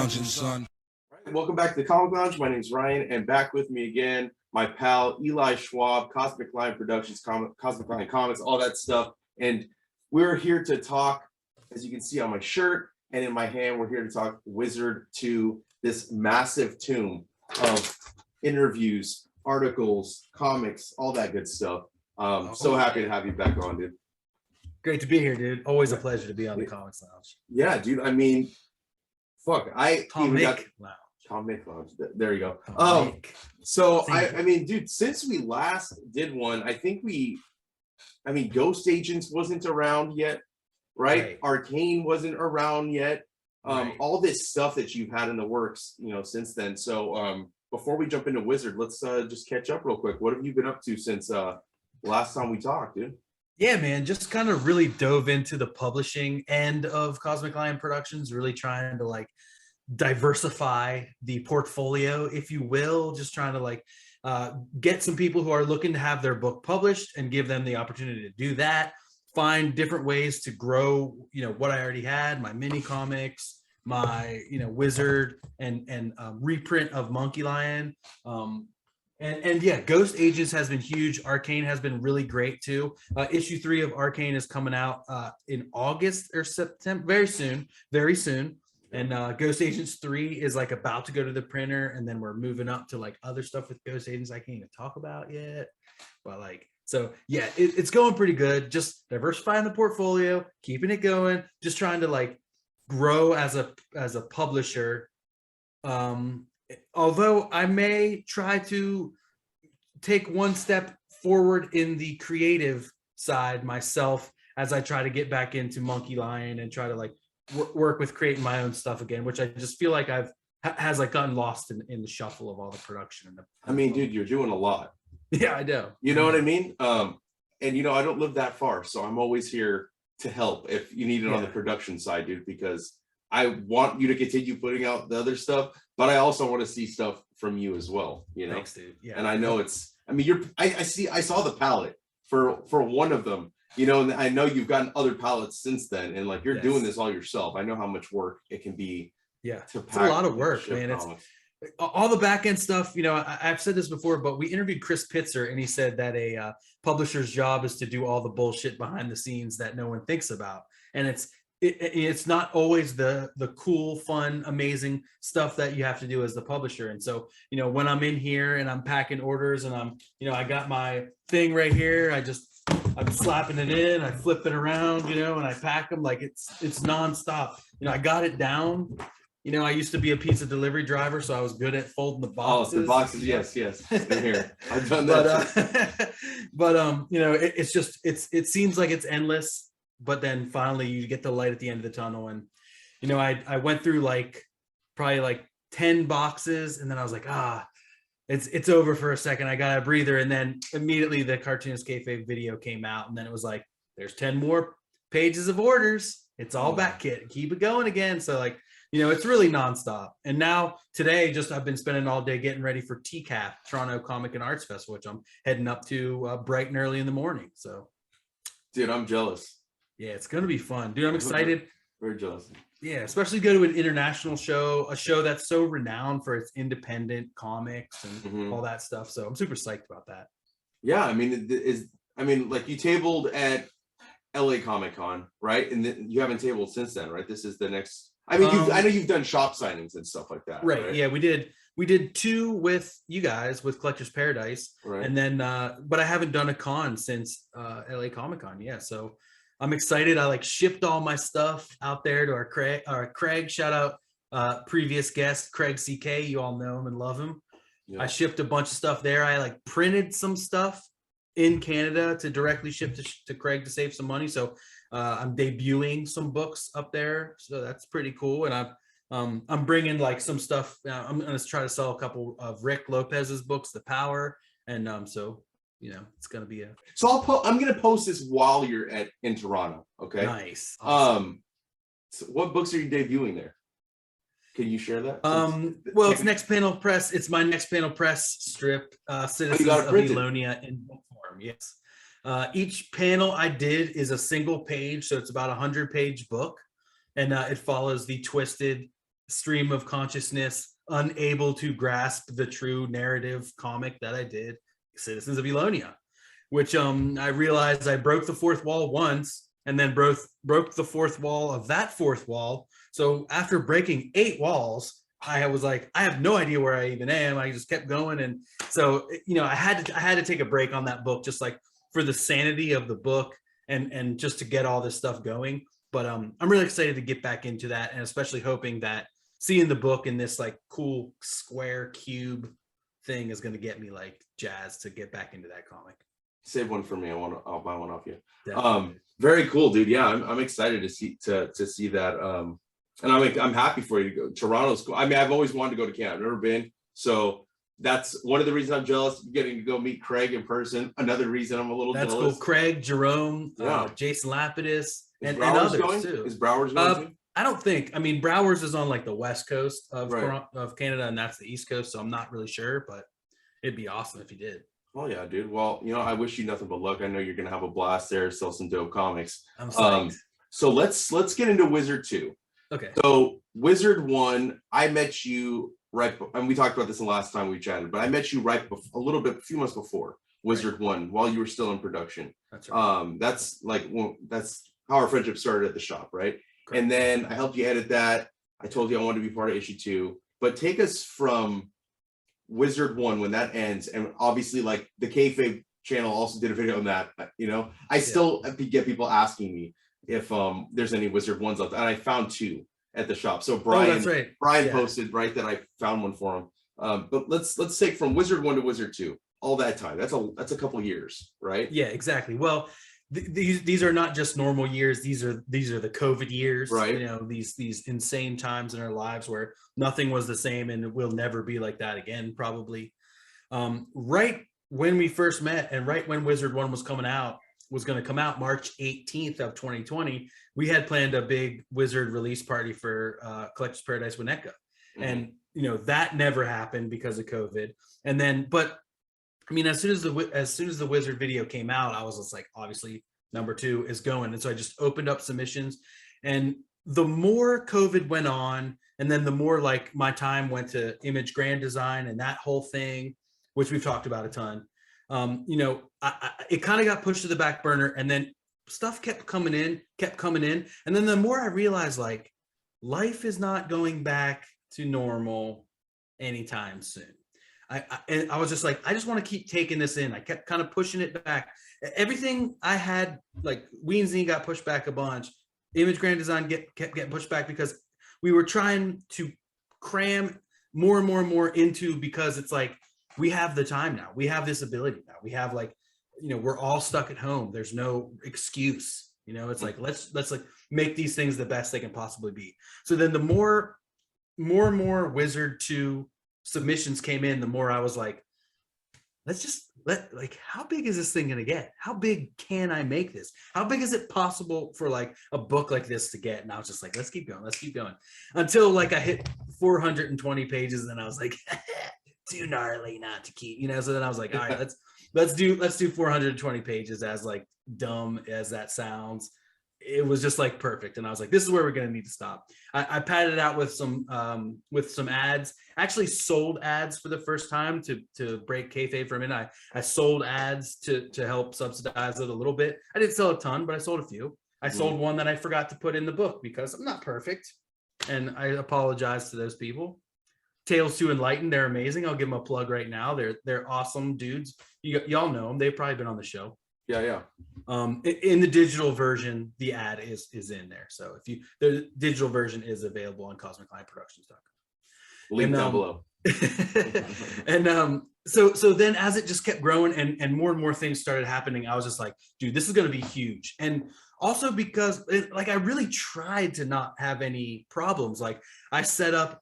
lounging, son. Right, welcome back to the Comic Lounge. My name's Ryan, and back with me again, my pal Eli Schwab, Cosmic Lion Productions, Cosmic Lion Comics, all that stuff. And we're here to talk, as you can see on my shirt and in my hand, we're here to talk Wizerd 2, this massive tome of interviews, articles, comics, all that good stuff. So happy to have you back on, dude. Great to be here, dude. Always a pleasure to be on the Comics Lounge. Yeah, dude. I mean, fuck. Comic Lounge. Comic Lounge. There you go. Comic. So I mean, dude, since we last did one, Ghost Agents wasn't around yet, right? Arcane wasn't around yet. All this stuff that you've had in the works, since then. So before we jump into Wizerd, let's just catch up real quick. What have you been up to since last time we talked, dude? Yeah, man, just kind of really dove into the publishing end of Cosmic Lion Productions, really trying to like diversify the portfolio, if you will, just trying to like get some people who are looking to have their book published and give them the opportunity to do that, find different ways to grow, what I already had, my mini comics, my, Wizerd and reprint of Monkey Lion. And yeah, Ghost Agents has been huge. Arcane has been really great too. Issue 3 of Arcane is coming out in August or September, very soon. And Ghost Agents 3 is like about to go to the printer, and then we're moving up to like other stuff with Ghost Agents I can't even talk about yet. But like, so yeah, it's going pretty good. Just diversifying the portfolio, keeping it going, just trying to like grow as a publisher. Although I may try to take one step forward in the creative side myself as I try to get back into Monkey Lion and try to like work with creating my own stuff again, which I just feel like has like gotten lost in the shuffle of all the production. I mean, dude, you're doing a lot. Yeah, I do. You know what I mean? And I don't live that far, so I'm always here to help if you need it on the production side, dude, because I want you to continue putting out the other stuff, but I also want to see stuff from you as well, Thanks, dude. Yeah. And I know I saw the palette for one of them, and I know you've gotten other palettes since then, and like you're doing this all yourself. I know how much work it can be. Yeah, it's a lot of work, man. It's all the back end stuff. I've said this before, but we interviewed Chris Pitzer, and he said that a publisher's job is to do all the bullshit behind the scenes that no one thinks about, and it's not always the cool, fun, amazing stuff that you have to do as the publisher. And so, when I'm in here and I'm packing orders and I got my thing right here, I'm slapping it in, I flip it around, and I pack them like it's nonstop. I got it down. I used to be a pizza delivery driver, so I was good at folding the boxes. Oh, the boxes, yes. Been here. I've done that. It seems like it's endless. But then finally you get the light at the end of the tunnel. And, I went through probably like 10 boxes, and then I was like, it's over for a second. I got a breather. And then immediately the Cartoonist Kayfabe video came out. And then it was like, there's 10 more pages of orders. It's all back, kid. Keep it going again. So like, it's really nonstop. And now today, I've been spending all day getting ready for TCAF, Toronto Comic and Arts Festival, which I'm heading up to bright and early in the morning. So, dude, I'm jealous. Yeah, it's going to be fun. Dude, I'm excited. Very jealous. Yeah, especially go to an international show, a show that's so renowned for its independent comics and all that stuff. So I'm super psyched about that. Yeah, like you tabled at LA Comic Con, right? And you haven't tabled since then, right? This is the next. I know you've done shop signings and stuff like that. Right. Yeah, we did 2 with you guys with Collector's Paradise. Right. And then, but I haven't done a con since LA Comic Con. Yeah. So I'm excited. I shipped all my stuff out there to our Craig. Shout out previous guest Craig CK. You all know him and love him. Yeah. I shipped a bunch of stuff there. I printed some stuff in Canada to directly ship to Craig to save some money. So I'm debuting some books up there. So that's pretty cool. And I'm bringing some stuff. I'm going to try to sell a couple of Rick Lopez's books, The Power, and so. It's gonna be So I'm gonna post this while you're in Toronto. Okay. Nice. Awesome. So what books are you debuting there? Can you share that? Well, it's Next Panel Press. It's my Next Panel Press strip. Citizens of Elonia in book form. Yes. Each panel I did is a single page, so it's about 100-page book, and it follows the Twisted stream of consciousness, unable to grasp the true narrative comic that I did, Citizens of Elonia, which I realized I broke the fourth wall once and then broke the fourth wall of that fourth wall. So after breaking 8 walls, I was like, I have no idea where I even am. I just kept going. And so, I had to take a break on that book, just like for the sanity of the book and just to get all this stuff going. But I'm really excited to get back into that, and especially hoping that seeing the book in this like cool square cube thing is going to get me like jazzed to get back into that comic. Save one for me. I'll buy one off you. Definitely. Very cool, dude. Yeah, I'm excited to see that. And I'm happy for you to go. Toronto's cool. I mean, I've always wanted to go to Canada. I've never been. So that's one of the reasons I'm jealous, getting to go meet Craig in person. Another reason I'm a little That's jealous. cool. Craig, Jerome, Yeah. Jason Lapidus, and Browers others going? too. Is Browers going too? I don't think. I mean, Browers is on like the west coast of Right. of Canada, and that's the east coast. So I'm not really sure, but it'd be awesome if he did. Oh yeah, dude. Well, I wish you nothing but luck. I know you're gonna have a blast there, sell some dope comics. I'm psyched. So let's get into Wizerd 2. Okay. So Wizerd 1, I met you and we talked about this the last time we chatted, but I met you a few months before Wizerd 1, while you were still in production. That's right. That's how our friendship started at the shop, right? Correct. And then I helped you edit that. I told you I wanted to be part of issue 2, but take us from Wizerd 1 when that ends, and obviously like the Kayfabe channel also did a video on that. I still get people asking me if there's any Wizerd 1s left, and I found 2 at the shop. So Brian, that's right. Brian posted right that I found one for him. But let's take from Wizerd 1 to Wizerd 2. All that time. That's a couple years, right? Yeah, exactly. Well, these are not just normal years. These are the COVID years, right? These insane times in our lives where nothing was the same, and it will never be like that again, probably. Right when we first met, and right when Wizerd 1 was going to come out March 18th of 2020, we had planned a big Wizerd release party for Collector's Paradise Winnetka. Mm-hmm. And that never happened because of COVID. And then, but I mean, as soon as the Wizerd video came out, I was just like, obviously number 2 is going. And so I just opened up submissions, and the more COVID went on, and then the more like my time went to image grand design and that whole thing, which we've talked about a ton. It kind of got pushed to the back burner, and then stuff kept coming in. And then the more I realized, like, life is not going back to normal anytime soon. I was just like, I just want to keep taking this in. I kept kind of pushing it back. Everything I had, like Weensy got pushed back a bunch. Image grand design kept getting pushed back because we were trying to cram more and more and more into, because it's like, we have the time now. We have this ability now. We have like, we're all stuck at home. There's no excuse. It's like, let's like make these things the best they can possibly be. So then the more and more Wizerd 2 submissions came in, the more I was like, how big is this thing gonna get? How big can I make this? How big is it possible for like a book like this to get? And I was just like, let's keep going until like I hit 420 pages, and I was like, too gnarly not to keep, so then I was like, all right, let's do 420 pages. As like dumb as that sounds, it was just like perfect. And I was like, this is where we're going to need to stop. I padded it out with some ads. Actually sold ads for the first time to break kayfabe for a minute. I sold ads to help subsidize it a little bit. I didn't sell a ton, but I sold a few. I sold one that I forgot to put in the book because I'm not perfect, and I apologize to those people. Tales to Enlighten, they're amazing. I'll give them a plug right now. They're awesome dudes. Y'all know them. They've probably been on the show. Yeah. In the digital version, the ad is in there. So the digital version is available on CosmicLionProductions.com. Link down below. And so then as it just kept growing and more things started happening, I was just like, dude, this is going to be huge. And also because I really tried to not have any problems. Like I set up,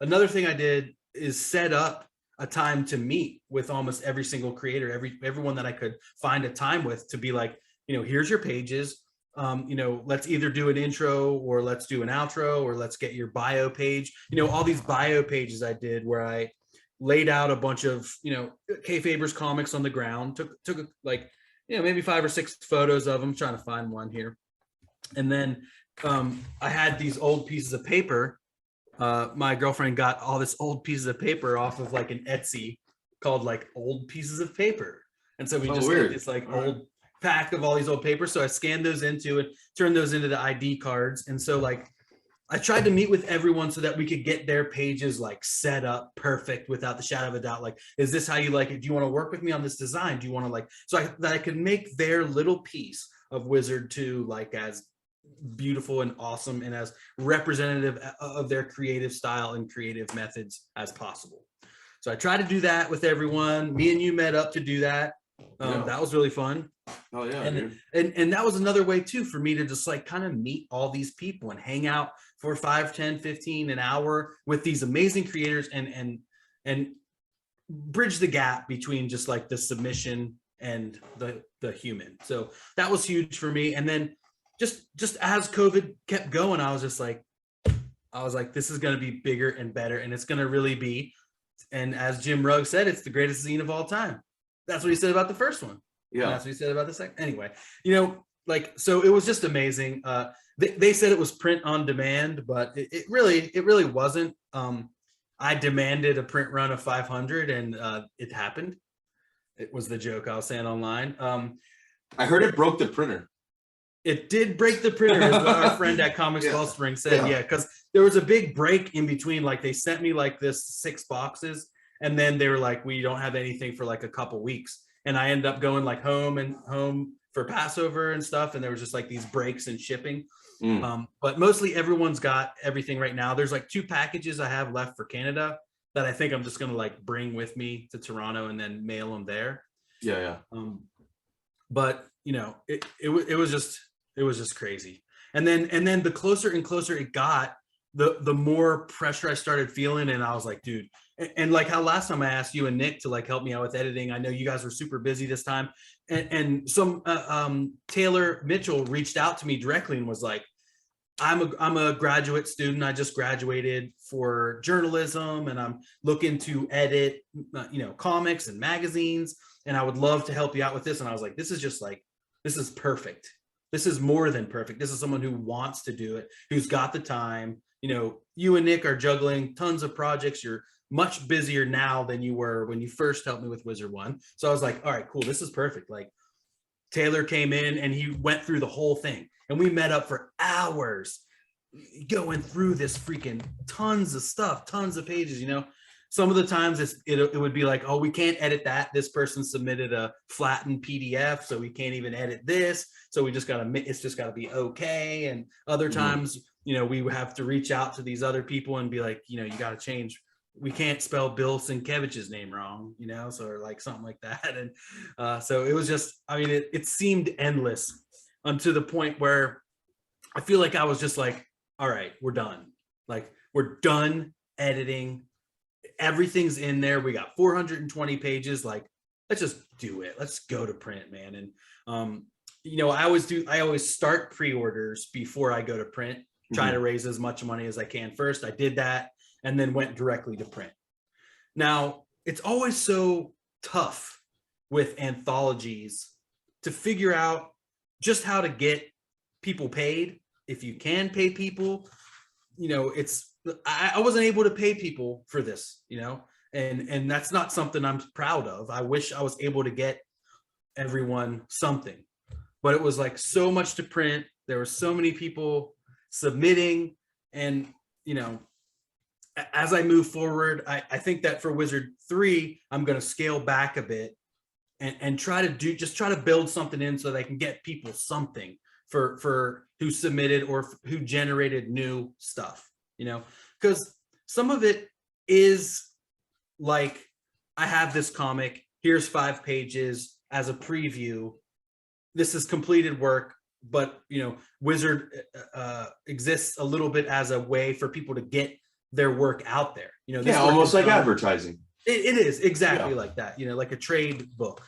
another thing I did is set up a time to meet with almost every single creator, everyone that I could find a time with, to be like, here's your pages. Let's either do an intro, or let's do an outro, or let's get your bio page. All these bio pages I did where I laid out a bunch of, Kayfaber's comics on the ground, took like, maybe 5 or 6 photos of them, trying to find one here. And then I had these old pieces of paper my girlfriend got all this old pieces of paper off of like an Etsy called like old pieces of paper. And so we just got this like old pack of all these old papers. So I scanned those into and turned those into the ID cards. And so like I tried to meet with everyone so that we could get their pages like set up perfect without the shadow of a doubt. Like, is this how you like it? Do you want to work with me on this design? Do you want to like, so that I could make their little piece of Wizerd 2 like as beautiful and awesome and as representative of their creative style and creative methods as possible. So I tried to do that with everyone. Me and you met up to do that. That was really fun. Oh yeah, and that was another way too for me to just like kind of meet all these people and hang out for 5, 10, 15 an hour with these amazing creators and bridge the gap between just like the submission and the human. So that was huge for me. And then just as COVID kept going, I was like, this is going to be bigger and better, and it's going to really be. And as Jim Rugg said, it's the greatest zine of all time. That's what he said about the first one. Yeah, and that's what he said about the second. Anyway, like, so it was just amazing. They said it was print on demand, but it really wasn't. I demanded a print run of 500, and it happened. It was the joke I was saying online. I heard it broke the printer. It did break the printer, is what our friend at Comics Wellspring said. Yeah, because there was a big break in between. Like they sent me like this 6 boxes, and then they were like, "We don't have anything for like a couple weeks." And I ended up going like home for Passover and stuff, and there was just like these breaks in shipping. But mostly everyone's got everything right now. There's like 2 packages I have left for Canada that I think I'm just gonna like bring with me to Toronto and then mail them there. Yeah. But it was just crazy. And then the closer and closer it got, the more pressure I started feeling. And I was like, dude, and like how last time I asked you and Nick to like help me out with editing, I know you guys were super busy this time. And some Taylor Mitchell reached out to me directly and was like, I'm a graduate student. I just graduated for journalism, and I'm looking to edit, comics and magazines. And I would love to help you out with this. And I was like, this is perfect. This is more than perfect. This is someone who wants to do it, who's got the time. You and Nick are juggling tons of projects. You're much busier now than you were when you first helped me with Wizerd 1. So I was like, all right, cool. This is perfect. Like Taylor came in and he went through the whole thing, and we met up for hours going through this freaking tons of stuff, tons of pages. Some of the times it would be like, oh, we can't edit that. This person submitted a flattened PDF, so we can't even edit this. So it's just gotta be okay. And other times, we would have to reach out to these other people and be like, you gotta change. We can't spell Bill Sienkiewicz's name wrong, so or like something like that. And so it was just, it seemed endless to the point where I feel like I was just like, all right, we're done. Like we're done editing. Everything's in there. We got 420 pages. Like, let's just do it. Let's go to print, man. And I always start pre-orders before I go to print, try to raise as much money as I can first. I did that and then went directly to print. Now, it's always so tough with anthologies to figure out just how to get people paid. If you can pay people, I wasn't able to pay people for this, and that's not something I'm proud of. I wish I was able to get everyone something, but it was like so much to print. There were so many people submitting, and as I move forward, I think that for Wizerd 3, I'm going to scale back a bit and try to build something in so that I can get people something for who submitted or who generated new stuff, because some of it is like, I have this comic, here's 5 pages as a preview. This is completed work, but Wizerd exists a little bit as a way for people to get their work out there. Almost like advertising. It is exactly like that. Like a trade book,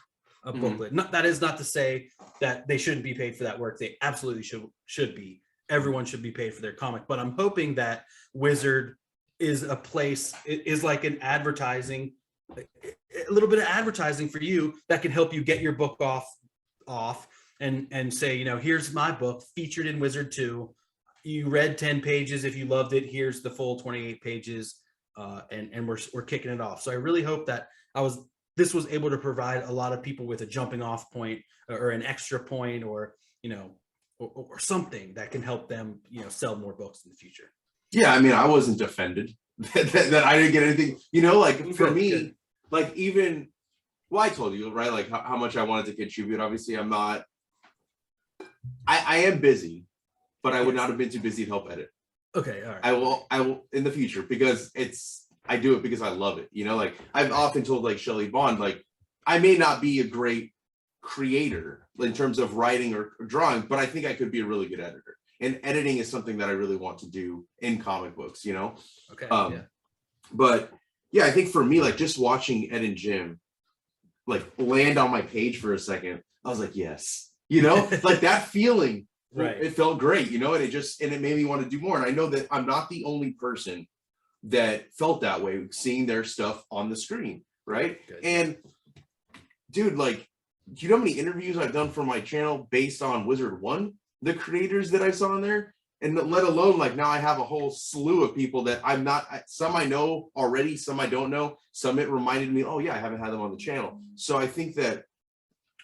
a booklet. That is not to say that they shouldn't be paid for that work. They absolutely should be. Everyone should be paid for their comic. But I'm hoping that Wizerd is a place, is like an advertising, a little bit of advertising for you that can help you get your book off and say, here's my book featured in Wizerd 2. you read 10 pages. If you loved it, here's the full 28 pages. And we're kicking it off. So I really hope that this was able to provide a lot of people with a jumping off point or an extra point, or, or something that can help them, sell more books in the future. Yeah, I mean, I wasn't offended that I didn't get anything, like for me, like even, well, I told you, right, like how much I wanted to contribute. Obviously, I'm not, I am busy, but I would not have been too busy to help edit. Okay, all right. I will in the future, because I do it because I love it. Like I've often told like Shelley Bond, like I may not be a great creator in terms of writing or drawing, but I think I could be a really good editor. And editing is something that I really want to do in comic books, Okay. Yeah. But yeah, I think for me, like just watching Ed and Jim like land on my page for a second, I was like, yes, like that feeling. Right. It felt great, and it made me want to do more. And I know that I'm not the only person that felt that way seeing their stuff on the screen, right? Good. And dude, like, do you know how many interviews I've done for my channel based on Wizerd 1, the creators that I saw in there? And let alone, like, now I have a whole slew of people that I'm not, some I know already, some I don't know, some it reminded me, oh yeah, I haven't had them on the channel. So I think that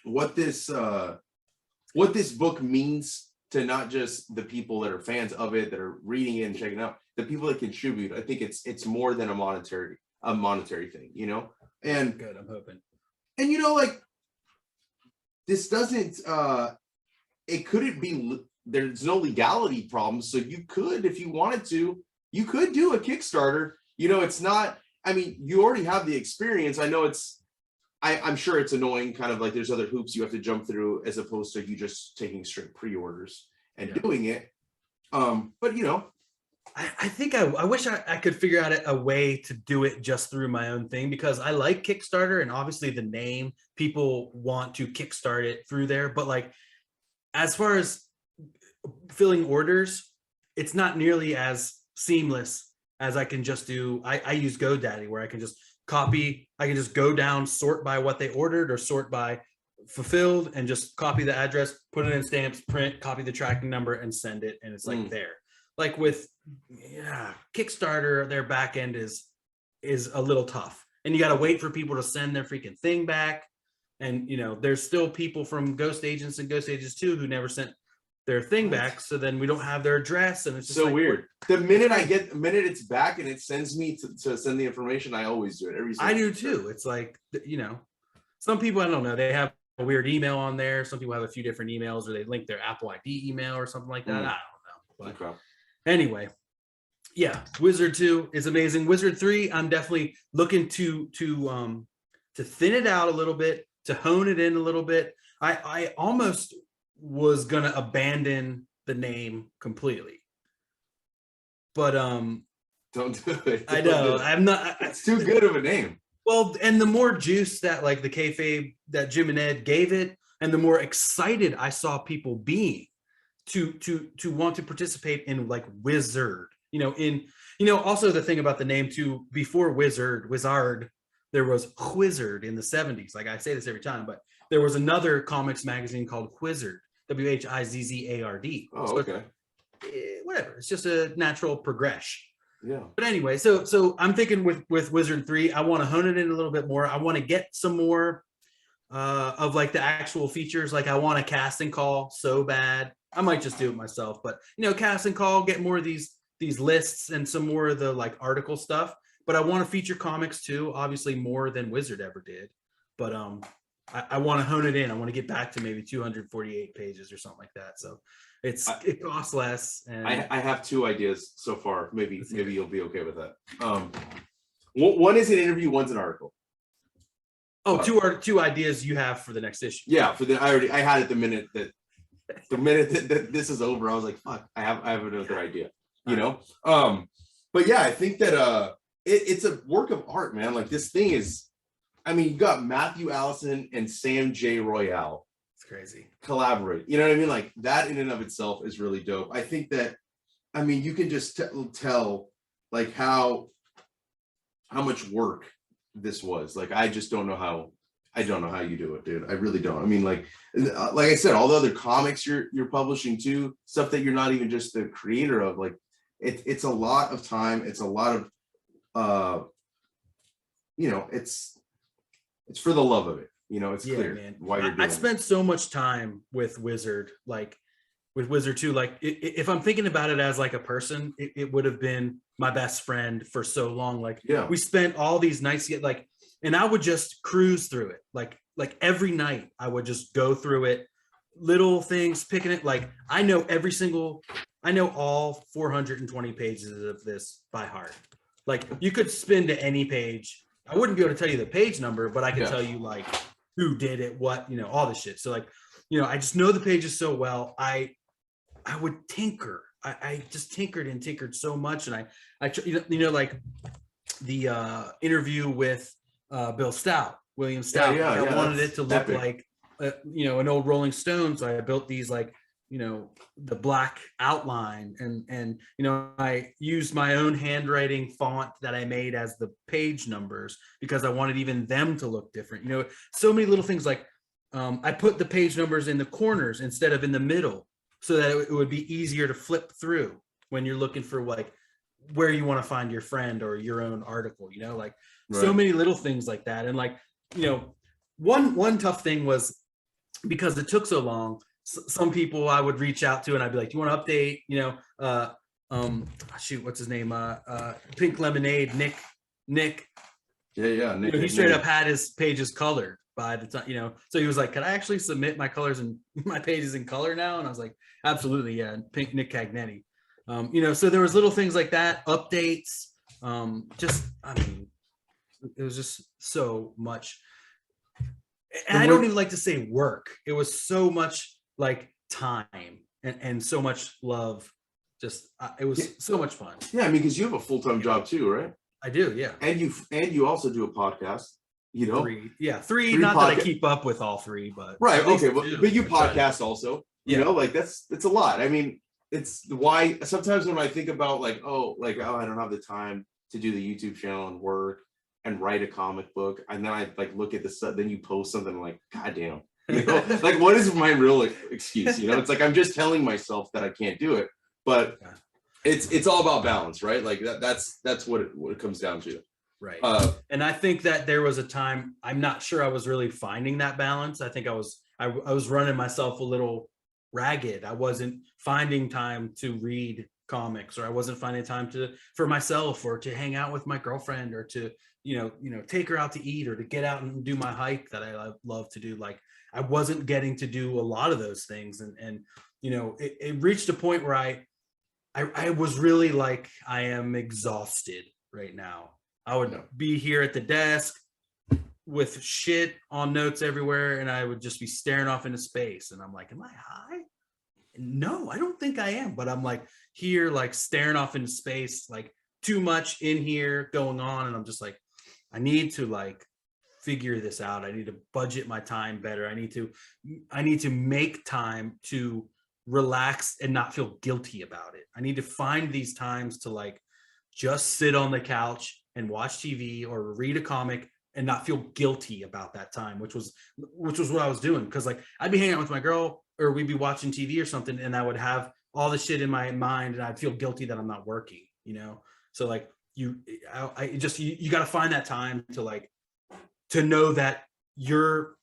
what this book means to not just the people that are fans of it, that are reading it and checking it out, the people that contribute, I think it's more than a monetary thing, And good, I'm hoping. And like this doesn't it couldn't be, there's no legality problems. So you could, if you wanted to, you could do a Kickstarter. It's not, I mean, you already have the experience. I know I'm sure it's annoying, kind of like there's other hoops you have to jump through as opposed to you just taking straight pre-orders and doing it. But I think I wish I could figure out a way to do it just through my own thing, because I like Kickstarter and obviously the name, people want to kickstart it through there. But like, as far as filling orders, it's not nearly as seamless as I can just do. I use GoDaddy, where I can just go down, sort by what they ordered or sort by fulfilled, and just copy the address, put it in stamps, print, copy the tracking number, and send it. And it's like there. Like with Kickstarter, their back end is a little tough, and you got to wait for people to send their freaking thing back. And there's still people from Ghost Agents and Ghost Agents 2 who never sent their thing back, so then we don't have their address, and it's just so like, weird. The minute it's back and it sends me to send the information, I always do it every single I do too. It's like, some people, I don't know, they have a weird email on there. Some people have a few different emails, or they link their Apple ID email or something like that. I don't know. But anyway, yeah, Wizerd 2 is amazing. Wizerd 3, I'm definitely looking to thin it out a little bit, to hone it in a little bit. I almost was gonna abandon the name completely, but don't do it. I know I'm not. It's too good of a name. Well, and the more juice that like the Kayfabe that Jim and Ed gave it, and the more excited I saw people being to want to participate in like Wizerd. Also the thing about the name too, before Wizard, there was Wizerd in the 70s. Like I say this every time, but there was another comics magazine called Wizerd, Wizzard. Oh, okay. Whatever. It's just a natural progression. Yeah. But anyway, so I'm thinking with Wizerd 3, I want to hone it in a little bit more. I want to get some more of like the actual features. Like I want a casting call so bad. I might just do it myself, but casting call, get more of these lists and some more of the like article stuff. But I want to feature comics too, obviously more than Wizerd ever did. But I want to hone it in. I want to get back to maybe 248 pages or something like that. So it costs less. And I have 2 ideas so far. Maybe you'll be okay with that. One is an interview, one's an article. Oh, two ideas you have for the next issue. Yeah, I had it the minute that this is over. I was like, fuck, I have another idea. But yeah, I think that it's a work of art, man. Like this thing is, I mean, you got Matthew Allison and Sam J. Royale. It's crazy. Collaborate. You know what I mean? Like that in and of itself is really dope. I think that, I mean, you can just tell like how much work this was. Like, I just don't know I don't know how you do it, dude. I really don't. I mean, like I said, all the other comics you're publishing too, stuff that you're not even just the creator of, like it's a lot of time. It's a lot of it's for the love of it. It's clear, man, why you're doing I spent so much time with Wizerd, like with Wizerd too. Like if I'm thinking about it as like a person, it would have been my best friend for so long. Like we spent all these nights like, and I would just cruise through it. Like every night I would just go through it, little things, picking it. Like I know all 420 pages of this by heart. Like you could spin to any page. I wouldn't be able to tell you the page number, but I could tell you like who did it, what, all this shit. So like, I just know the pages so well. I would tinker. I just tinkered so much. And I like the interview with William Stout. I wanted it to look epic. Like, an old Rolling Stone. So I built these like, the black outline and I used my own handwriting font that I made as the page numbers because I wanted even them to look different. So many little things like I put the page numbers in the corners instead of in the middle so that it would be easier to flip through when you're looking for like where you want to find your friend or your own article, like so many little things like that. And like, one tough thing was because it took so long. Some people I would reach out to and I'd be like, do you want to update, what's his name? Pink Lemonade, Nick. Yeah. Nick, he straight up had his pages colored by the time, so he was like, can I actually submit my colors and my pages in color now? And I was like, absolutely. Yeah. Pink Nick Cagnetti. So there was little things like that, updates, it was just so much. And I don't even like to say work. It was so much like time and so much love. Just it was so much fun. Yeah, I mean, because you have a full-time job too, right? I do, yeah. And you also do a podcast. Three. Not that I keep up with all three, but right. Okay, but you podcast also. Like that's a lot. I mean, it's why sometimes when I think about I don't have the time to do the YouTube channel and work and write a comic book, and then I like look at the stuff, then you post something I'm like, God damn. Like what is my real excuse? It's like I'm just telling myself that I can't do it, but it's all about balance, right? Like that's what it comes down to, right? And I think that there was a time I'm not sure I was really finding that balance. I think I was running myself a little ragged. I wasn't finding time to read comics, or I wasn't finding time for myself, or to hang out with my girlfriend, or to take her out to eat, or to get out and do my hike that I love to do. Like I wasn't getting to do a lot of those things. And it reached a point where I was really like, I am exhausted right now. I would be here at the desk with shit on notes everywhere, and I would just be staring off into space. And I'm like, am I high? No, I don't think I am. But I'm like here, like staring off into space, like too much in here going on. And I'm just like, I need to like figure this out. I need to budget my time better. I need to make time to relax and not feel guilty about it. I need to find these times to like just sit on the couch and watch TV or read a comic and not feel guilty about that time, which was what I was doing. Cause like I'd be hanging out with my girl, or we'd be watching TV or something, and I would have all the shit in my mind and I'd feel guilty that I'm not working, So like you got to find that time to like, to know that your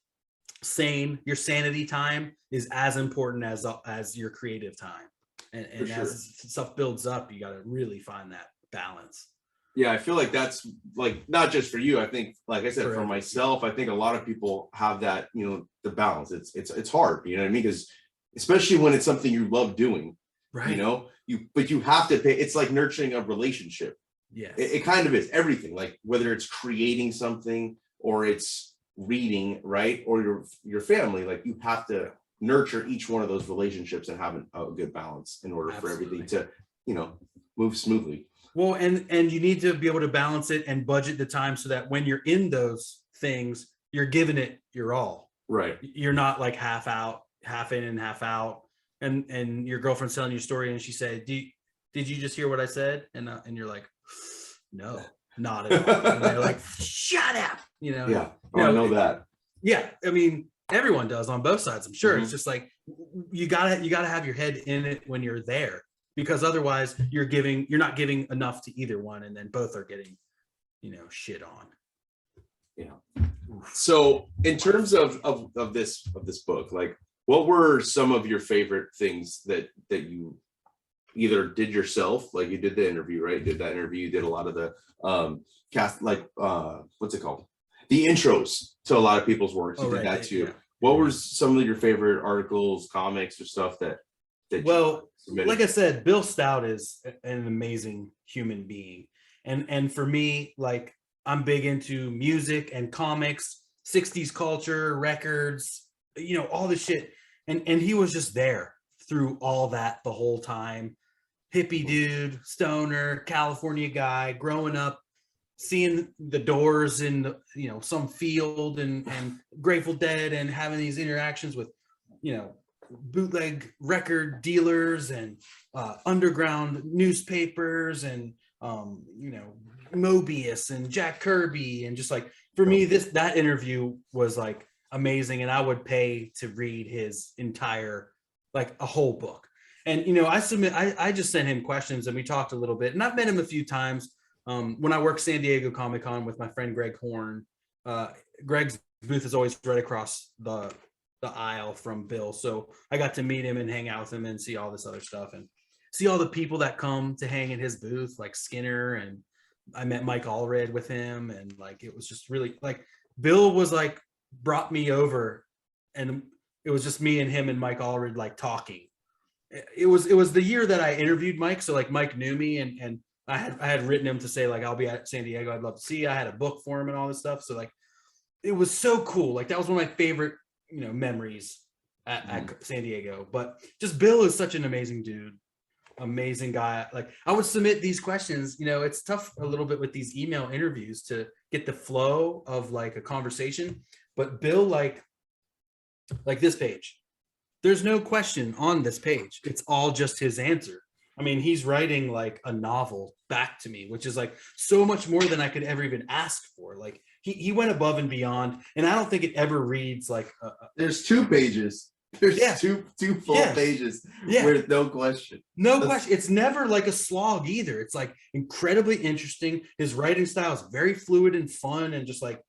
sanity time is as important as your creative time. And as stuff builds up, you got to really find that balance. Yeah, I feel like that's like not just for you. I think, like I said, for myself, I think a lot of people have that, the balance. It's hard, you know what I mean? Because especially when it's something you love doing, right? But you have to pay. It's like nurturing a relationship. Yes, it kind of is everything. Like whether it's creating something or it's reading, right? Or your family, like you have to nurture each one of those relationships and have a good balance in order for everything to, move smoothly. Well, and you need to be able to balance it and budget the time so that when you're in those things, you're giving it your all. Right. You're not like half in and half out. And your girlfriend's telling you a story and she said, did you just hear what I said? And you're like, no, not at all. And they're like, shut up. Yeah. I know that. Yeah, I mean, everyone does on both sides. I'm sure. It's Mhm. just like you gotta have your head in it when you're there, because otherwise you're not giving enough to either one, and then both are getting shit on. Yeah. So in terms of this book, like what were some of your favorite things that you either did yourself, like you did the interview, right? You did that interview, you did a lot of the cast, like what's it called? The intros to a lot of people's works. You Oh, did right. that too. Yeah. What were some of your favorite articles, comics, or stuff that Well, you submitted? like I said, Bill Stout is an amazing human being. And for me, like, I'm big into music and comics, 60s culture, records, all this shit. And he was just there through all that the whole time. Hippie dude, stoner, California guy, growing up, seeing the Doors in some field, and Grateful Dead, and having these interactions with you know bootleg record dealers and underground newspapers, and Mobius and Jack Kirby, and just like, for me, that interview was like amazing, and I would pay to read his entire, like, a whole book. And I just sent him questions, and we talked a little bit, and I've met him a few times. When I worked San Diego Comic Con with my friend Greg Horn, Greg's booth is always right across the aisle from Bill, so I got to meet him and hang out with him and see all this other stuff, and see all the people that come to hang in his booth, like Skinner, and I met Mike Allred with him, and like, it was just really, like, Bill was like, brought me over, and it was just me and him and Mike Allred, like, talking. It was the year that I interviewed Mike, so like Mike knew me, and I had written him to say, like, I'll be at San Diego, I'd love to see you. I had a book for him and all this stuff, so like, it was so cool. Like, that was one of my favorite memories at San Diego. But just Bill is such an amazing dude, amazing guy. Like, I would submit these questions. It's tough a little bit with these email interviews to get the flow of like a conversation, but Bill, like this page, there's no question on this page. It's all just his answer. I mean, he's writing like a novel back to me, which is like so much more than I could ever even ask for. Like, he went above and beyond, and I don't think it ever reads like There's 2 pages. There's Yeah. two full pages with no question. No question. It's never like a slog either. It's like incredibly interesting. His writing style is very fluid and fun, and just like,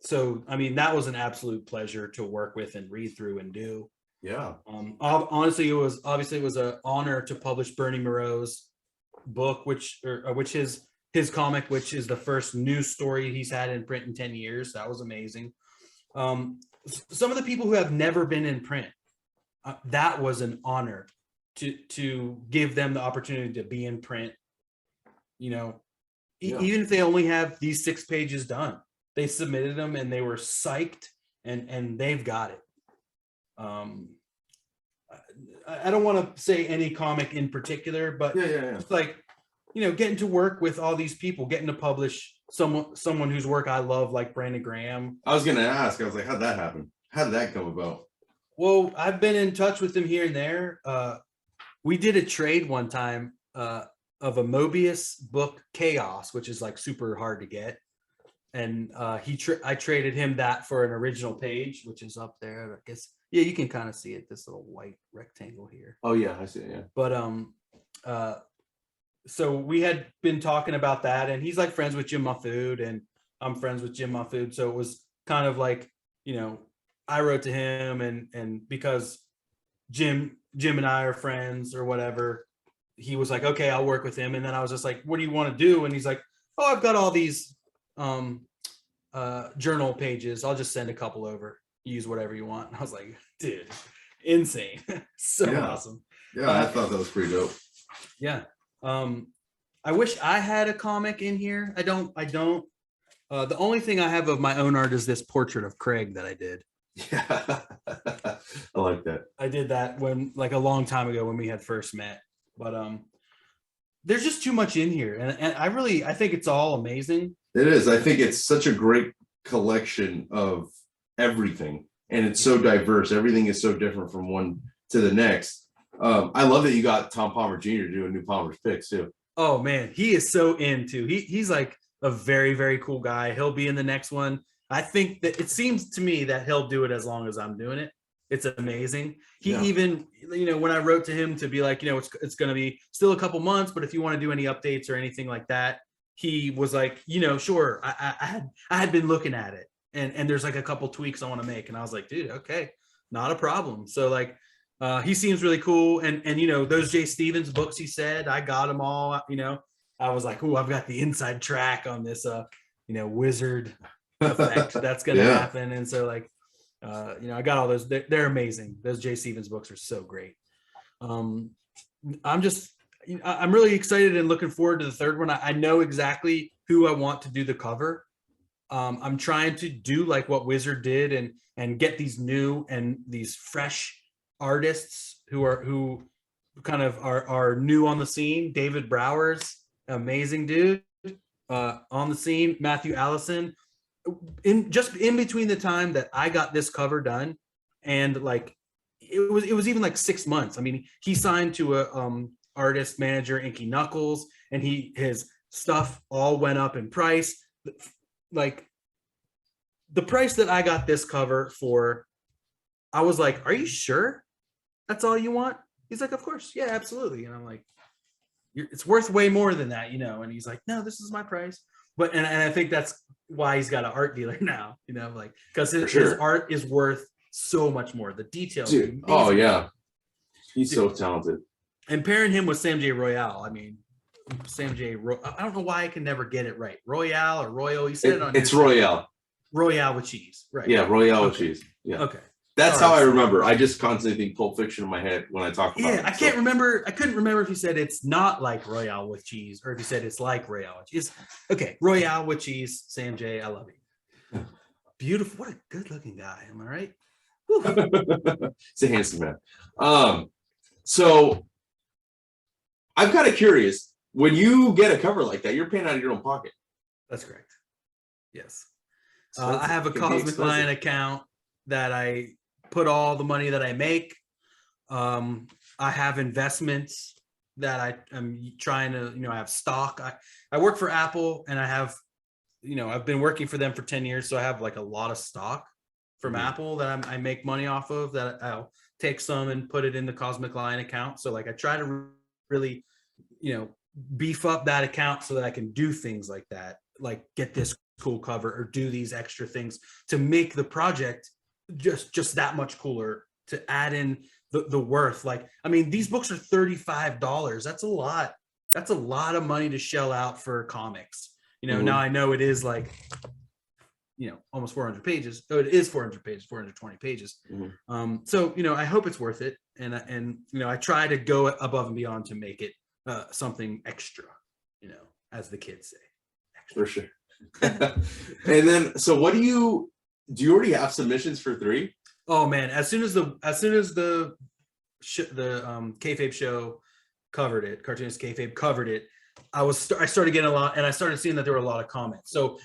so I mean, that was an absolute pleasure to work with and read through and do. Yeah. Honestly, it was an honor to publish Bernie Moreau's book, which his comic, which is the first news story he's had in print in 10 years. That was amazing. Some of the people who have never been in print, that was an honor to give them the opportunity to be in print. Even if they only have these 6 pages done, they submitted them and they were psyched, and they've got it. I don't want to say any comic in particular, but it's like, getting to work with all these people, getting to publish someone whose work I love, like Brandon Graham. I was gonna ask. I was like, how'd that happen? How did that come about? Well, I've been in touch with him here and there. We did a trade one time of a Mobius book, Chaos, which is like super hard to get, and I traded him that for an original page, which is up there. I guess, yeah, you can kind of see it, this little white rectangle here. Oh yeah, I see it. Yeah. But so we had been talking about that, and he's like friends with Jim Mahfood, and I'm friends with Jim Mahfood, so it was kind of like, I wrote to him, and because Jim and I are friends or whatever, he was like, okay, I'll work with him. And then I was just like, what do you want to do? And he's like, oh, I've got all these journal pages, I'll just send a couple over, use whatever you want. And I was like, dude, insane. So awesome. Yeah, I thought that was pretty dope. Yeah. I wish I had a comic in here. I don't. The only thing I have of my own art is this portrait of Craig that I did. Yeah. I like that. I did that when, like, a long time ago when we had first met. But there's just too much in here, and I think it's all amazing. It is. I think it's such a great collection of everything, and it's so diverse. Everything is so different from one to the next. I love that you got Tom Palmer Jr. doing New Palmer's picks too. Oh man, he is so into. He's like a very, very cool guy. He'll be in the next one. I think that it seems to me that he'll do it as long as I'm doing it. It's amazing. He even, when I wrote to him to be like, it's going to be still a couple months, but if you want to do any updates or anything like that, he was like, sure. I had been looking at it, and there's like a couple tweaks I want to make, and I was like, dude, okay, not a problem. So like, he seems really cool, and those Jay Stevens books he said, I got them all. I was like, oh, I've got the inside track on this, Wizerd effect that's going to happen, and so like. I got all those. They're amazing. Those Jay Stevens books are so great. I'm really excited and looking forward to the third one. I know exactly who I want to do the cover. I'm trying to do like what Wizerd did and get these new and these fresh artists who kind of are new on the scene. David Brower's amazing dude on the scene. Matthew Allison. In between the time that I got this cover done and like it was even like 6 months. I mean, he signed to a artist manager, Inky Knuckles, and his stuff all went up in price. Like the price that I got this cover for, I was like, are you sure that's all you want? He's like, of course, yeah, absolutely. And I'm like, it's worth way more than that, and he's like, no, this is my price. But and I think that's why he's got an art dealer now, like because his art is worth so much more. The details. Dude, oh yeah, he's so talented. And pairing him with Sam J. Royale, I mean, I don't know why I can never get it right. Royale or Royal? He said it's Royale. Royale with cheese, right? Yeah, Royale with cheese. Yeah. Okay. That's how I remember. I just constantly think Pulp Fiction in my head when I talk about it. Yeah, I can't remember. I couldn't remember if he said it's not like Royale with cheese or if he said it's like Royale with cheese. Okay, Royale with cheese. Sam J, I love you. Beautiful. What a good-looking guy. Am I right? He's a handsome man. So I'm kind of curious. When you get a cover like that, you're paying out of your own pocket. That's correct. Yes. I have a Cosmic Lion account that I put all the money that I make. I have investments that I'm trying to, I have stock. I work for Apple and I have, I've been working for them for 10 years. So I have like a lot of stock from Apple that I make money off of that I'll take some and put it in the Cosmic Lion account. So like I try to really, beef up that account so that I can do things like that, like get this cool cover or do these extra things to make the project just that much cooler, to add in the worth. Like, I mean, these books are $35. That's a lot. That's a lot of money to shell out for comics. Now I know it is like, almost 400 pages. Oh, it is 400 pages, 420 pages. So, I hope it's worth it. And I try to go above and beyond to make it something extra, as the kids say. Extra. For sure. And then, so what do you already have submissions for 3? Oh man, as soon as the Kayfabe show covered it, Cartoonist Kayfabe covered it, I started getting a lot, and I started seeing that there were a lot of comments. So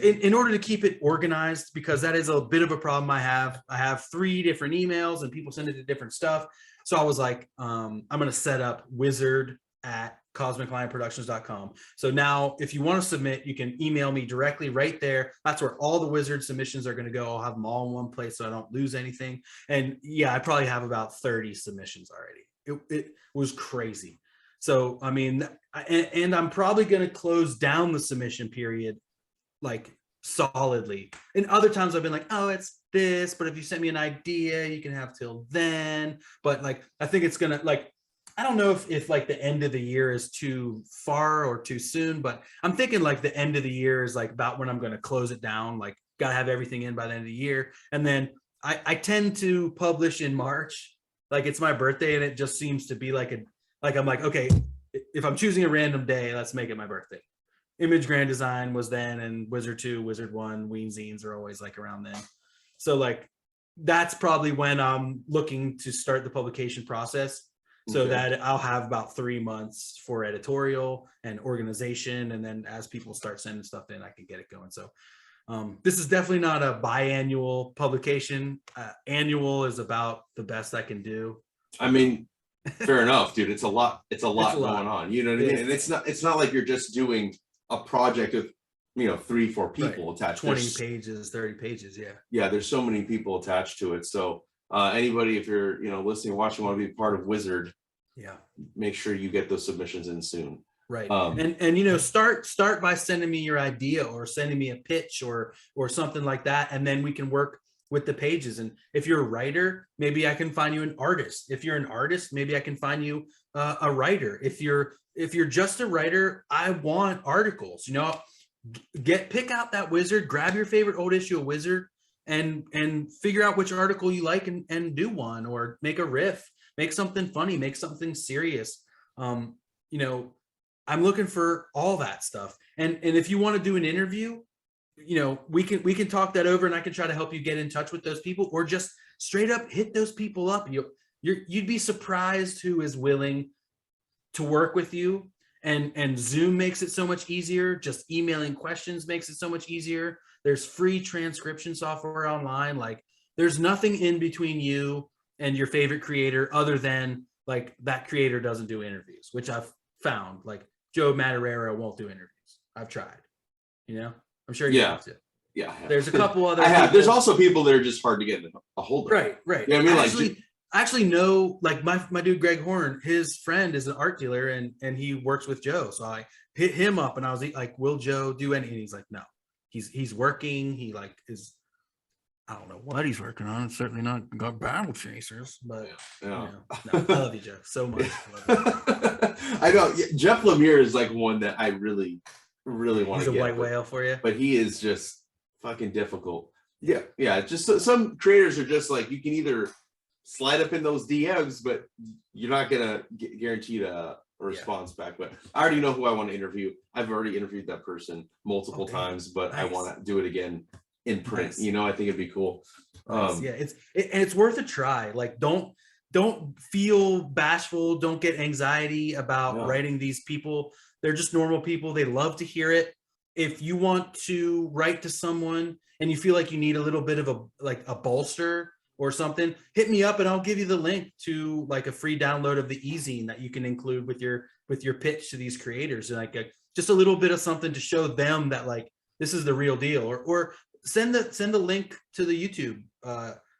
in order to keep it organized, because that is a bit of a problem I have 3 different emails and people send it to different stuff. So I was like, I'm going to set up Wizerd at cosmiclionproductions.com. So now if you want to submit, you can email me directly right there. That's where all the Wizerd submissions are going to go. I'll have them all in one place so I don't lose anything. And yeah, I probably have about 30 submissions already. It was crazy. So, I mean, and I'm probably going to close down the submission period like solidly. And other times I've been like, oh, it's this, but if you send me an idea, you can have till then. But like, I think it's going to like, I don't know if like the end of the year is too far or too soon, but I'm thinking like the end of the year is like about when I'm going to close it down. Like, got to have everything in by the end of the year. And then I tend to publish in March. Like, it's my birthday, and it just seems to be like I'm like, okay, if I'm choosing a random day, let's make it my birthday. Image Grand Design was then, and Wizerd 2, Wizerd 1, Ween Zines are always like around then. So like, that's probably when I'm looking to start the publication process. So that I'll have about 3 months for editorial and organization. And then as people start sending stuff in, I can get it going. So this is definitely not a biannual publication. Annual is about the best I can do. I mean, fair enough, dude. It's a lot going on. You know what I mean? And it's not like you're just doing a project with, 3-4 people attached. 20 pages, 30 pages. Yeah, there's so many people attached to it. So anybody, if you're listening, watching, want to be part of Wizerd, make sure you get those submissions in soon. Right. And start by sending me your idea or sending me a pitch or something like that, and then we can work with the pages. And if you're a writer, maybe I can find you an artist. If you're an artist, maybe I can find you a writer. If you're just a writer, I want articles. Pick out that Wizerd, grab your favorite old issue of Wizerd, and figure out which article you like and do one, or make a riff, make something funny, make something serious. I'm looking for all that stuff. And if you want to do an interview, we can talk that over, and I can try to help you get in touch with those people, or just straight up hit those people up. You'd be surprised who is willing to work with you. And Zoom makes it so much easier. Just emailing questions makes it so much easier. There's free transcription software online. Like, there's nothing in between you and your favorite creator other than like that creator doesn't do interviews, which I've found. Like, Joe Madureira won't do interviews. I've tried. I'm sure you have to. Yeah, there's a couple other. I have. There's also people that are just hard to get a hold of. Right. You know what I mean? I actually know, like, my dude Greg Horn, his friend is an art dealer, and he works with Joe. So I hit him up, and I was like, "Will Joe do anything?" And he's like, "No, he's working. He is." I don't know what he's working on. It's certainly not got Battle Chasers, but no, I love you, Jeff, so much. I know Jeff Lemire is like one that I really want to get. He's a white whale for you, but he is just fucking difficult. Yeah. Just some creators are just like, you can either slide up in those DMs, but you're not gonna get guaranteed a response back. But I already know who I want to interview. I've already interviewed that person multiple times, but nice. I want to do it again in print. Nice. I think it'd be cool. Nice. It's worth a try. Like, don't feel bashful. Don't get anxiety about writing these people. They're just normal people. They love to hear it. If you want to write to someone and you feel like you need a little bit of a bolster or something, hit me up and I'll give you the link to like a free download of the e-zine that you can include with your pitch to these creators, and like just a little bit of something to show them that like this is the real deal. Or send the link to the YouTube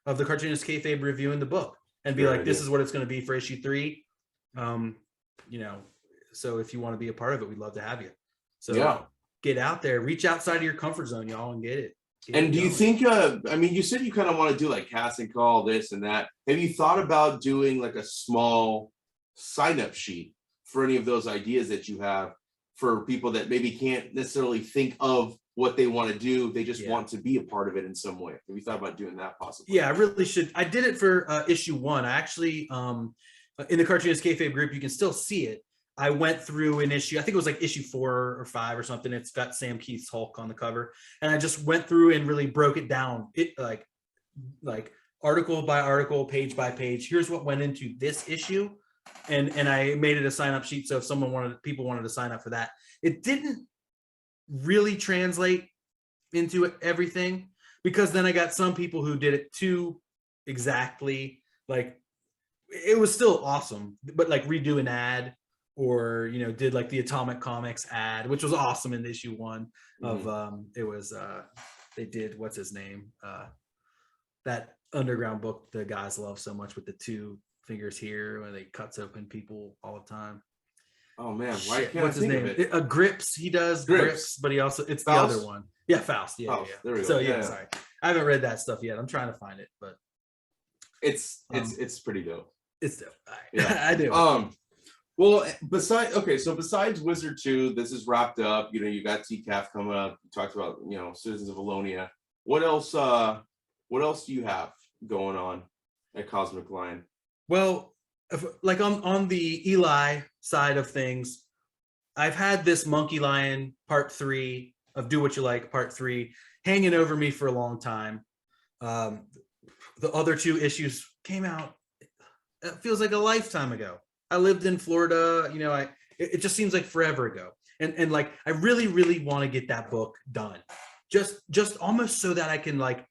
of the Cartoonist Kayfabe reviewing the book and be like, this is what it's going to be for issue 3. So if you want to be a part of it, we'd love to have you. So get out there, reach outside of your comfort zone, y'all, and get it. And do you think, you said you kind of want to do like casting call, this and that. Have you thought about doing like a small sign-up sheet for any of those ideas that you have for people that maybe can't necessarily think of what they want to do? They just want to be a part of it in some way. Have you thought about doing that possibly? Yeah, I really should. I did it for issue 1. I actually, in the Cartoonist Kayfabe group, you can still see it. I went through an issue, I think it was like issue 4 or 5 or something. It's got Sam Keith's Hulk on the cover. And I just went through and really broke it down. It like article by article, page by page. Here's what went into this issue. And I made it a sign-up sheet. So if people wanted to sign up for that. It didn't really translate into everything, because then I got some people who did it too exactly. Like, it was still awesome, but like redo an ad, or did like the Atomic Comics ad, which was awesome in issue 1 of it was they did, what's his name, that underground book the guys love so much with the 2 fingers here where they cuts open people all the time. Oh man, why can't what's I his think name? of it? Grips. He does Grips, but he also, it's Faust? The other one. Yeah, Faust. Yeah. There we go. So sorry, I haven't read that stuff yet. I'm trying to find it, but it's pretty dope. It's dope. I do. Well, besides Wizerd 2, this is wrapped up. You got TCAF coming up. You talked about Citizens of Alonia. What else do you have going on at Cosmic Lion? Well, like on the Eli side of things, I've had this Monkey Lion part 3 of Do What You Like part 3 hanging over me for a long time. The other 2 issues came out, it feels like a lifetime ago. I lived in Florida, it just seems like forever ago. And like, I really, really want to get that book done. Just almost so that I can like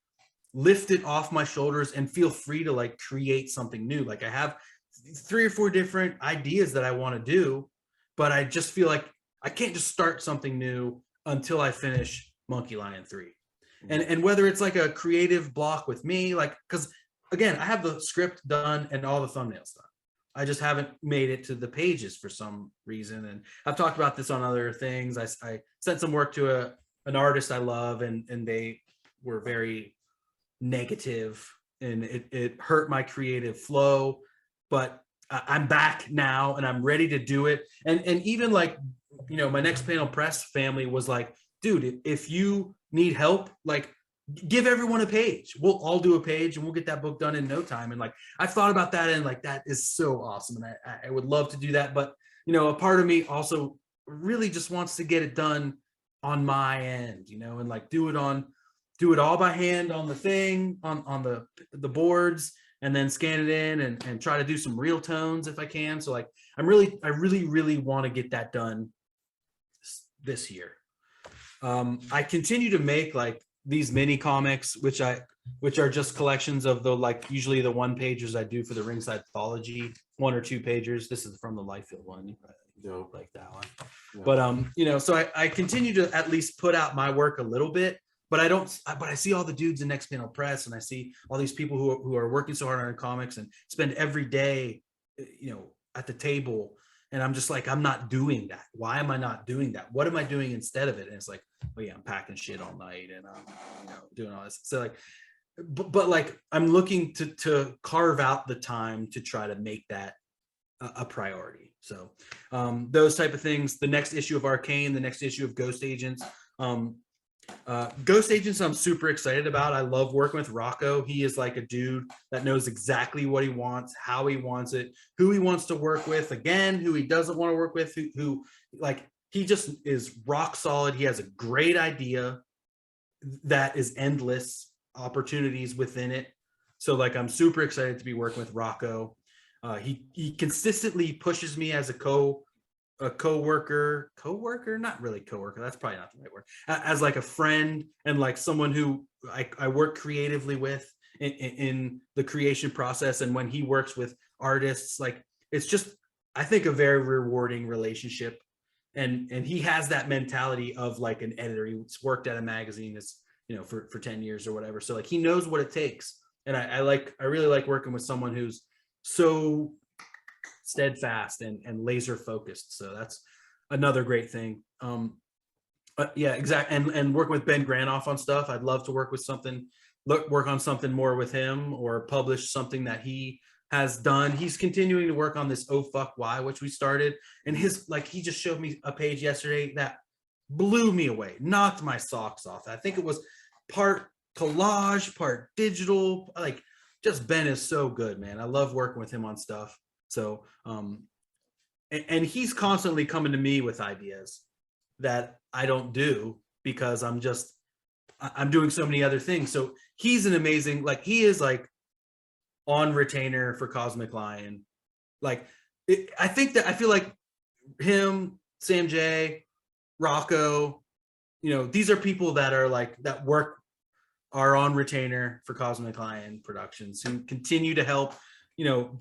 lift it off my shoulders and feel free to like create something new. Like, I have 3 or 4 different ideas that I want to do, but I just feel like I can't just start something new until I finish Monkey Lion 3. And whether it's like a creative block with me, like, because again, I have the script done and all the thumbnails done. I just haven't made it to the pages for some reason. And I've talked about this on other things. I sent some work to an artist I love, and they were very negative, and it hurt my creative flow. But I'm back now and I'm ready to do it. And even like, my Next Panel Press family was like, dude, if you need help, like, give everyone a page. We'll all do a page and we'll get that book done in no time. And like, I've thought about that, and like, that is so awesome. And I would love to do that. But, a part of me also really just wants to get it done on my end, and like do it all by hand on the thing, on the boards, and then scan it in and try to do some real tones if I can. So like, I really want to get that done this year. I continue to make like these mini comics, which are just collections of the, like, usually the one pagers I do for the Ringside Anthology, 1 or 2 pagers. This is from the Liefeld one. Dope, like that one. Yeah. But so I continue to at least put out my work a little bit, but I see all the dudes in Next Panel Press, and I see all these people who are working so hard on comics and spend every day, at the table. And I'm just like, I'm not doing that. Why am I not doing that? What am I doing instead of it? And it's like, well, yeah, I'm packing shit all night and I'm, doing all this. So like, but like, I'm looking to carve out the time to try to make that a priority. So those type of things. The next issue of Arcane, the next issue of Ghost Agents. Ghost Agents I'm super excited about. I love working with Rocco. He is like a dude that knows exactly what he wants, how he wants it, who he wants to work with, again, who he doesn't want to work with, who like, he just is rock solid. He has a great idea that is endless opportunities within it. So like, I'm super excited to be working with Rocco. He consistently pushes me as a coworker, not really coworker, that's probably not the right word, as like a friend, and like someone who I work creatively with in the creation process. And when he works with artists, like, it's just, I think, a very rewarding relationship. And he has that mentality of like an editor. He's worked at a magazine that's, for 10 years or whatever. So like, he knows what it takes. And I really like working with someone who's so steadfast and laser focused. So that's another great thing. Yeah, exactly. And working with Ben Granoff on stuff. I'd love to work on something more with him, or publish something that he has done. He's continuing to work on this Oh Fuck Why, which we started. And he just showed me a page yesterday that blew me away, knocked my socks off. I think it was part collage, part digital. Like, just Ben is so good, man. I love working with him on stuff. So, and he's constantly coming to me with ideas that I don't do because I'm doing so many other things. So he's an amazing, like, he is like on retainer for Cosmic Lion. Like, I feel like him, Sam J, Rocco, these are people that are like, that are on retainer for Cosmic Lion Productions, who continue to help.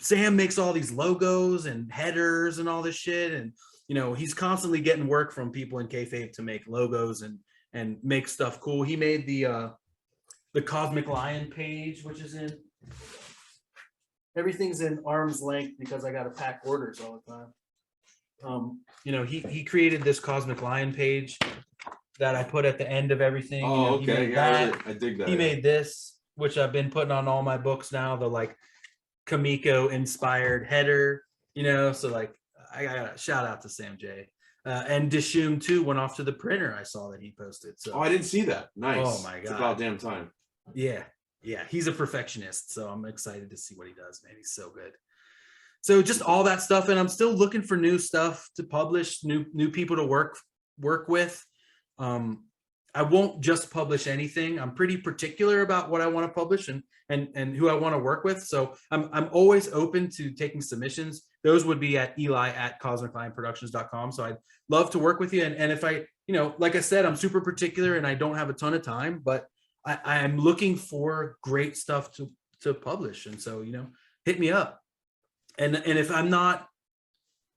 Sam makes all these logos and headers and all this shit. And, he's constantly getting work from people in Kayfabe to make logos and make stuff cool. He made the Cosmic Lion page, which is everything's in arm's length because I got to pack orders all the time. He created this Cosmic Lion page that I put at the end of everything. Oh, okay. Yeah, I dig that. He made this, which I've been putting on all my books now, the like Kamiko inspired header, so like, I got a shout out to Sam J. And Dishoom too went off to the printer. I saw that he posted. So I didn't see that. Nice. Oh my god. It's about damn time. Yeah. He's a perfectionist, so I'm excited to see what he does, man. He's so good. So just all that stuff, and I'm still looking for new stuff to publish, new people to work with. I won't just publish anything. I'm pretty particular about what I want to publish and who I want to work with. So I'm always open to taking submissions. Those would be at eli@cosmiclionproductions.com. So I'd love to work with you. And if I, like I said, I'm super particular and I don't have a ton of time, but I'm looking for great stuff to publish. And so, hit me up. And if I'm not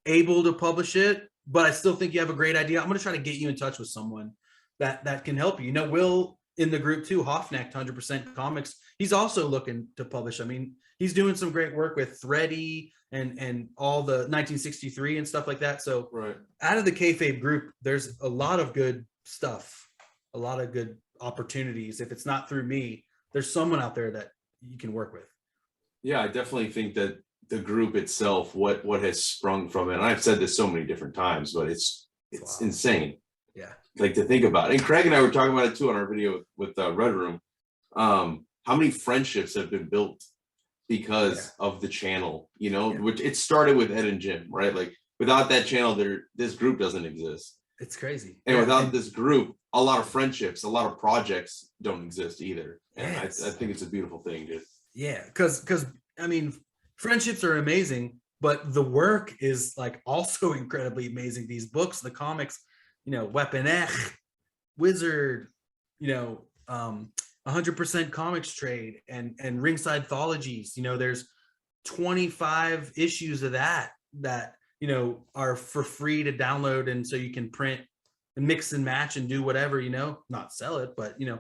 able to publish it, but I still think you have a great idea, I'm going to try to get you in touch with someone that can help you. You know, Will in the group too, Hoffnecht 100% Comics. He's also looking to publish. I mean, he's doing some great work with Thready and all the 1963 and stuff like that. So Right. out of the Kayfabe group, there's a lot of good stuff, a lot of good opportunities. If it's not through me, there's someone out there that you can work with. Yeah, I definitely think that the group itself, what has sprung from it, and I've said this so many different times, but it's Wow. insane. Yeah. Like to think about it. And Craig and I were talking about it too on our video with Red Room. How many friendships have been built because of the channel, you know, which it started with Ed and Jim, right? Like without that channel, this group doesn't exist. It's crazy. And without this group, a lot of friendships, a lot of projects don't exist either. And I think it's a beautiful thing, dude. Yeah, because I mean, friendships are amazing, but the work is like also incredibly amazing. These books, the comics, you know, Weapon X, Wizerd, you know, 100% Comics Trade and Ringside Thologies. You know, there's 25 issues of that you know are for free to download, and so you can print and mix and match and do whatever, you know, not sell it, but you know,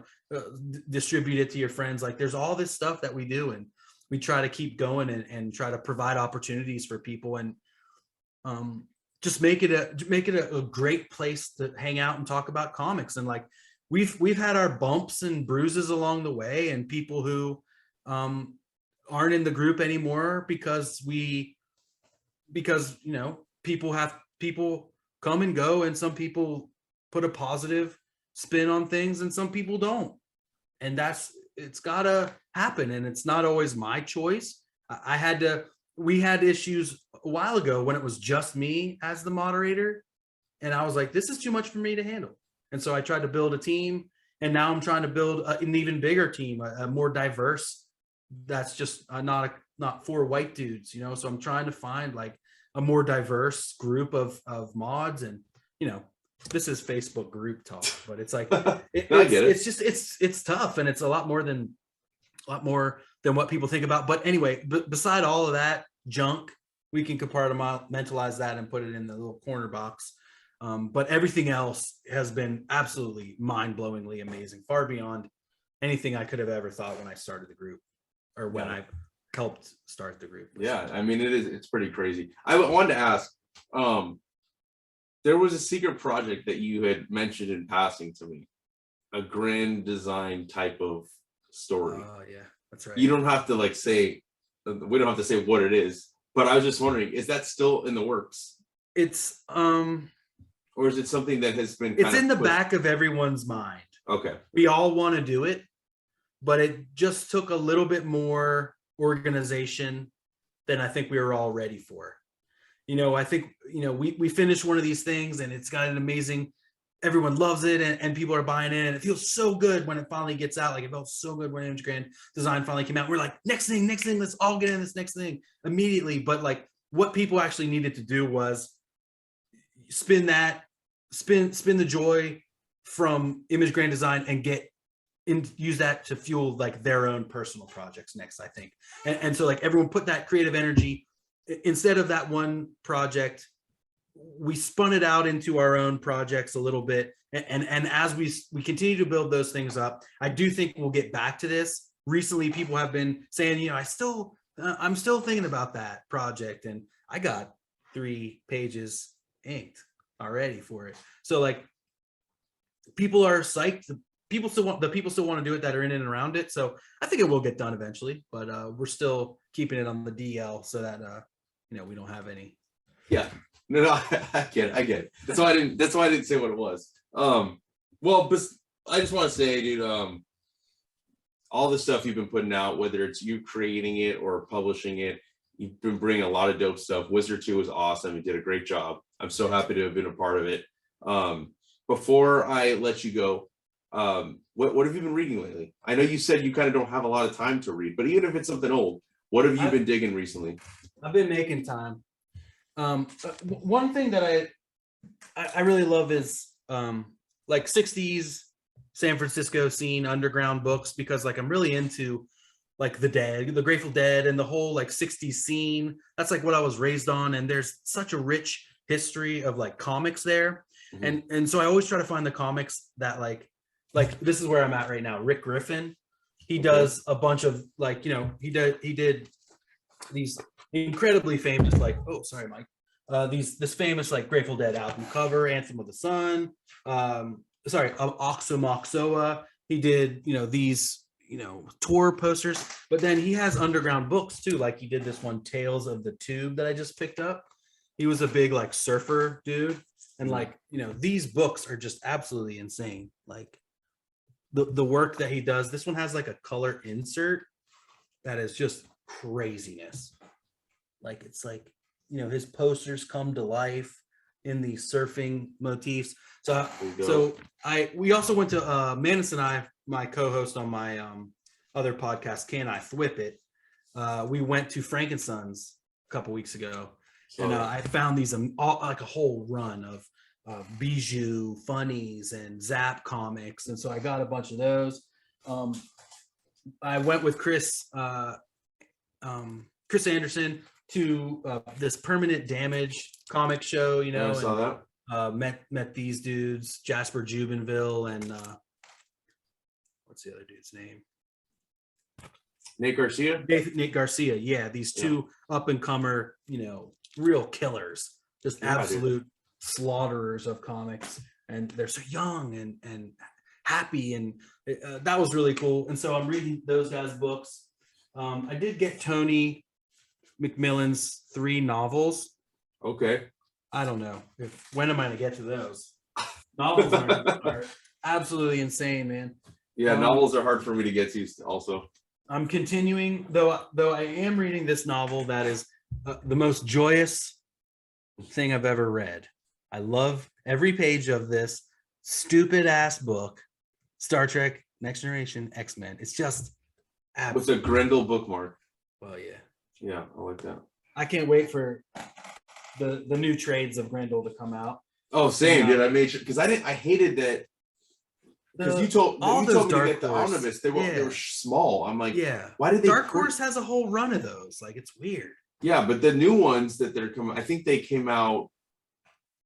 distribute it to your friends. Like there's all this stuff that we do, and we try to keep going and try to provide opportunities for people, and just make it a great place to hang out and talk about comics. And like we've had our bumps and bruises along the way, and people who aren't in the group anymore because you know, people come and go, and some people put a positive spin on things and some people don't, and it's gotta happen. And it's not always my choice. We had issues a while ago when it was just me as the moderator, and I was like, this is too much for me to handle. And so I tried to build a team, and now I'm trying to build an even bigger team, a more diverse, that's just not 4 white dudes, you know. So I'm trying to find like a more diverse group of mods. And you know, this is Facebook group talk, but it's like it's just it's tough, and it's a lot more than what people think about. But anyway, beside all of that junk, we can compartmentalize that and put it in the little corner box. But everything else has been absolutely mind-blowingly amazing, far beyond anything I could have ever thought when I started the group, or when I helped start the group. Yeah, I mean, it's pretty crazy. I wanted to ask, there was a secret project that you had mentioned in passing to me, a grand design type of story. Oh yeah, that's right. You don't have to like say, we don't have to say what it is, but I was just wondering, is that still in the works? It's or is it something that has been it's in the back of everyone's mind. Okay. We all want to do it, but it just took a little bit more organization than I think we were all ready for. You know, I think, you know, we finished one of these things, and it's got an amazing, everyone loves it, and people are buying in, and it feels so good when it finally gets out. Like it felt so good when Image Grand Design finally came out. We're like, next thing, let's all get in this next thing immediately. But like what people actually needed to do was spin the joy from Image Grand Design and use that to fuel like their own personal projects next, I think. And so like everyone put that creative energy instead of that one project. We spun it out into our own projects a little bit. And as we continue to build those things up, I do think we'll get back to this. Recently, people have been saying, you know, I'm still thinking about that project, and I got 3 pages inked already for it. So like people are psyched. People still want to do it that are in and around it. So I think it will get done eventually, but we're still keeping it on the DL so that you know, we don't have any. Yeah, no, I get it. That's why I didn't say what it was. Well, but I just want to say, dude, all the stuff you've been putting out, whether it's you creating it or publishing it, you've been bringing a lot of dope stuff. Wizerd 2 was awesome. You did a great job. I'm so happy to have been a part of it. Before I let you go, what have you been reading lately? I know you said you kind of don't have a lot of time to read, but even if it's something old, what have you been digging recently? I've been making time. One thing that I really love is like 60s San Francisco scene underground books, because like I'm really into like the Grateful Dead, and the whole like 60s scene. That's like what I was raised on, and there's such a rich history of like comics there. And so I always try to find the comics that like this is where I'm at right now. Rick Griffin, he does a bunch of like, you know, he did these incredibly famous like, oh sorry Mike, this famous like Grateful Dead album cover, Anthem of the Sun, Oxomoxoa. He did, you know, these, you know, tour posters, but then he has underground books too. Like he did this one, Tales of the Tube, that I just picked up. He was a big like surfer dude. And like, you know, these books are just absolutely insane. Like the work that he does. This one has like a color insert that is just craziness. Like it's like, you know, his posters come to life in these surfing motifs. We also went to Manus and I, my co-host on my other podcast, Can I Thwip It? We went to Frankenson's a couple weeks ago, and I found these like a whole run of Bijou funnies and Zap comics, and so I got a bunch of those. I went with Chris Anderson to this Permanent Damage comic show, you know. I saw that. Met these dudes, Jasper Jubinville and what's the other dude's name? Nate Garcia. Nate Garcia. Yeah, these two up and comer, you know, real killers, just absolute slaughterers of comics, and they're so young and happy, and that was really cool. And so I'm reading those guys' books. I did get Tony McMillan's 3 novels. Okay. I don't know when am I going to get to those. Novels are absolutely insane, man. Yeah, novels are hard for me to get to also. I'm continuing, though I am reading this novel that is the most joyous thing I've ever read. I love every page of this stupid ass book, Star Trek Next Generation X-Men. It's just What's a Grendel bookmark? Well, yeah. Yeah, I like that. I can't wait for the new trades of Grendel to come out. Oh, same, dude. I made sure because I hated that because you told me to get the omnibus. They were small. I'm like, why did they? Dark Horse has a whole run of those. Like, it's weird. Yeah, but the new ones that they're coming, I think they came out.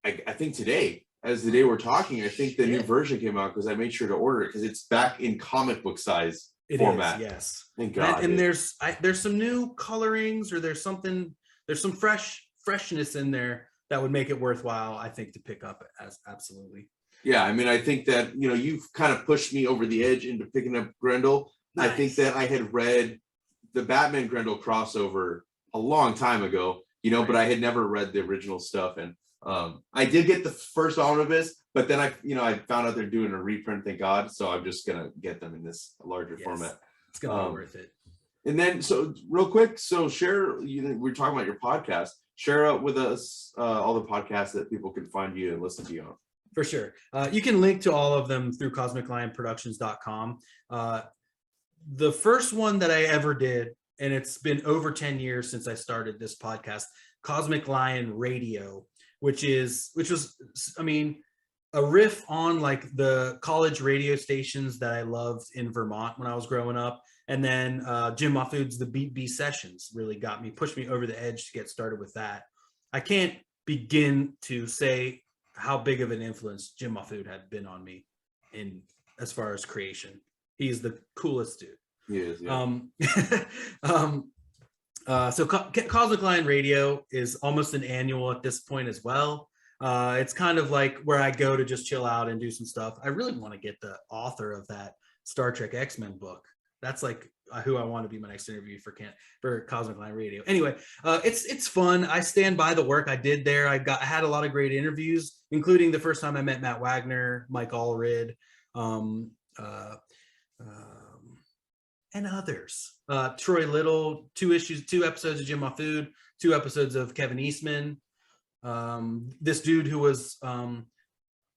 I think today, as the day we're talking, I think the new version came out because I made sure to order it because it's back in comic book size format. Yes. Thank God. And there's some new colorings, or there's some freshness in there that would make it worthwhile, I think, to pick up. As absolutely. Yeah, I mean, I think that, you know, you've kind of pushed me over the edge into picking up Grendel. Nice. I think that I had read the Batman Grendel crossover a long time ago, you know, but I had never read the original stuff. And I did get the first omnibus, but then I found out they're doing a reprint, thank God. So I'm just going to get them in this larger format. It's going to be worth it. And then, so real quick, so share, we're talking about your podcast. Share out with us all the podcasts that people can find you and listen to you on. For sure. You can link to all of them through cosmiclionproductions.com. The first one that I ever did, and it's been over 10 years since I started this podcast, Cosmic Lion Radio, which was, I mean, a riff on like the college radio stations that I loved in Vermont when I was growing up. And then Jim Mahfood's The Beat Bee Sessions really pushed me over the edge to get started with that. I can't begin to say how big of an influence Jim Mahfood had been on me in as far as creation. He's the coolest dude. He is, yeah. So Cosmic Lion Radio is almost an annual at this point as well. It's kind of like where I go to just chill out and do some stuff. I really want to get the author of that Star Trek X-Men book. That's like who I want to be my next interview for Cosmic Lion Radio. Anyway, it's fun. I stand by the work I did there. I had a lot of great interviews, including the first time I met Matt Wagner, Mike Allred, and others. Troy Little, 2 episodes of Jim Mahfood, 2 episodes of Kevin Eastman. This dude who was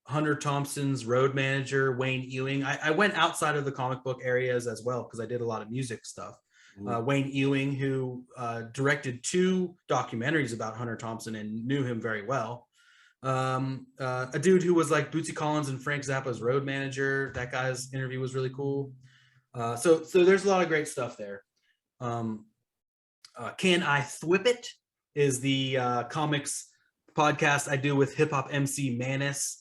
Hunter Thompson's road manager, Wayne Ewing. I went outside of the comic book areas as well because I did a lot of music stuff. Wayne Ewing, who directed 2 documentaries about Hunter Thompson and knew him very well. A dude who was like Bootsy Collins and Frank Zappa's road manager. That guy's interview was really cool. So there's a lot of great stuff there. Can I Thwip It is the comics podcast I do with hip hop MC Manus.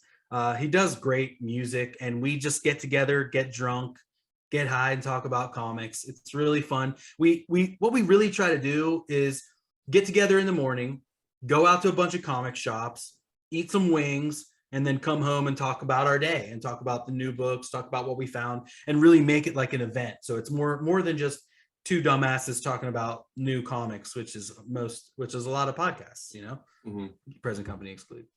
He does great music, and we just get together, get drunk, get high, and talk about comics. It's really fun. We what we really try to do is get together in the morning, go out to a bunch of comic shops, eat some wings, and then come home and talk about our day and talk about the new books, talk about what we found, and really make it like an event. So it's more than just two dumbasses talking about new comics, which is a lot of podcasts, present company included.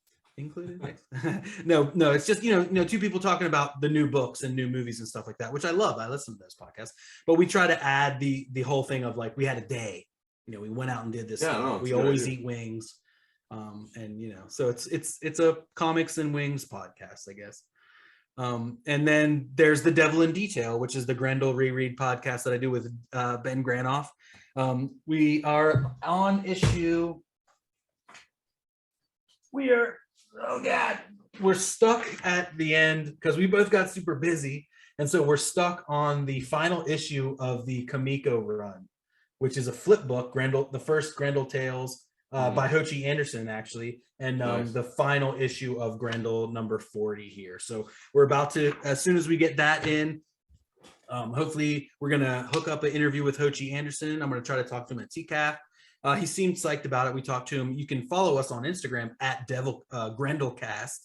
No, it's just two people talking about the new books and new movies and stuff like that, which I love. I listen to those podcasts, but we try to add the whole thing of like, we had a day, we went out and did this. We always eat wings, and so it's a comics and wings podcast, I guess. And then there's The Devil in Detail, which is the Grendel reread podcast that I do with Ben Granoff. We are on issue. We're stuck at the end because we both got super busy, and so we're stuck on the final issue of the Kamiko run, which is a flip book, the first Grendel Tales by Hochi Anderson, actually, and Nice. the final issue of Grendel number 40 here. So we're about to, as soon as we get that in, hopefully we're gonna hook up an interview with Hochi Anderson. I'm gonna try to talk to him at TCAF. He seemed psyched about it. We talked to him. You can follow us on Instagram at Grendelcast.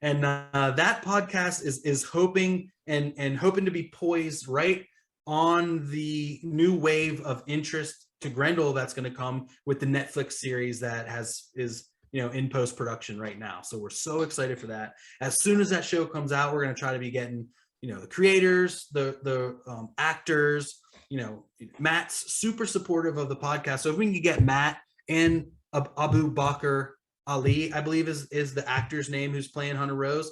And that podcast is hoping and hoping to be poised right on the new wave of interest to Grendel that's going to come with the Netflix series that is in post-production right now. So we're so excited for that. As soon as that show comes out, we're going to try to be getting the creators, the actors. Matt's super supportive of the podcast. So if we can get Matt and Abu Bakr Ali, I believe is the actor's name, who's playing Hunter Rose.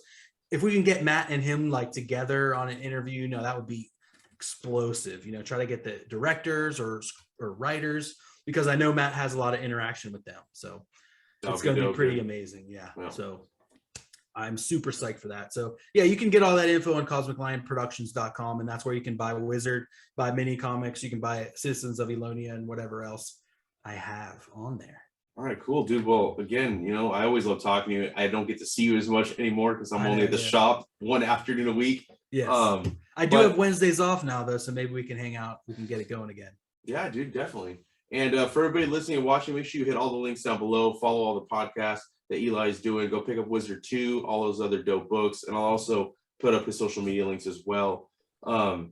If we can get Matt and him like together on an interview, that would be explosive. Try to get the directors or writers, because I know Matt has a lot of interaction with them. So it's going to be pretty amazing. Yeah. So I'm super psyched for that. So yeah, you can get all that info on cosmiclionproductions.com, and that's where you can buy Wizerd, buy mini comics. You can buy Citizens of Elonia and whatever else I have on there. All right, cool, dude. Well, again, I always love talking to you. I don't get to see you as much anymore because I'm only at the shop one afternoon a week. Yes. I do have Wednesdays off now, though, so maybe we can hang out. We can get it going again. Yeah, dude, definitely. And for everybody listening and watching, make sure you hit all the links down below. Follow all the podcasts that Eli is doing. Go pick up Wizerd 2, all those other dope books. And I'll also put up his social media links as well. And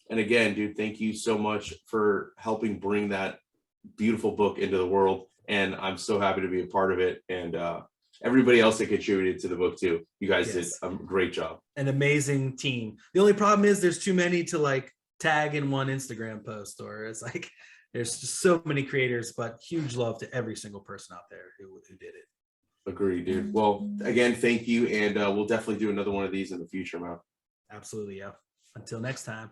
again, dude, thank you so much for helping bring that beautiful book into the world. And I'm so happy to be a part of it. And everybody else that contributed to the book too. You guys did a great job. An amazing team. The only problem is there's too many to like tag in one Instagram post, or it's like there's just so many creators, but huge love to every single person out there who did it. Agreed, dude. Well, again, thank you. And we'll definitely do another one of these in the future, man. Absolutely. Yeah. Until next time.